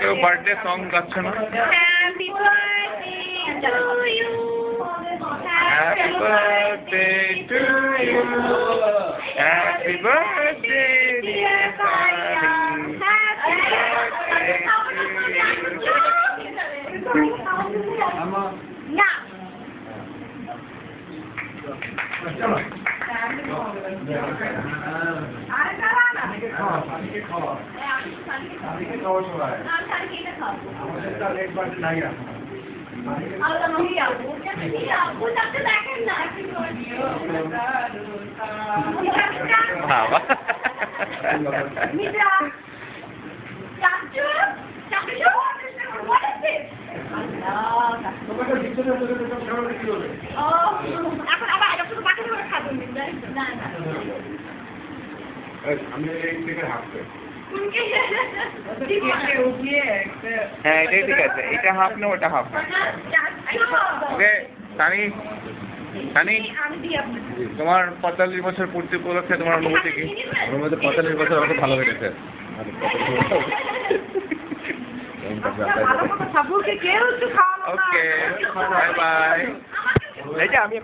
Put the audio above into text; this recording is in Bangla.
কেউ বার্থডে সং গাচ্ছে না? Happy birthday to you. Happy birthday, dear darling. Happy birthday to you. হ্যাঁ এটাই ঠিক আছে, এটা হাফ না ওটা হাফ না। ওকে সানি, সানি তোমার 45 বছর পূর্তি উপলক্ষে তোমার অনুভূতি কি? আমার মধ্যে 45 বছর আমাকে ভালো লেগেছে। Okay bye bye. এই যে আমি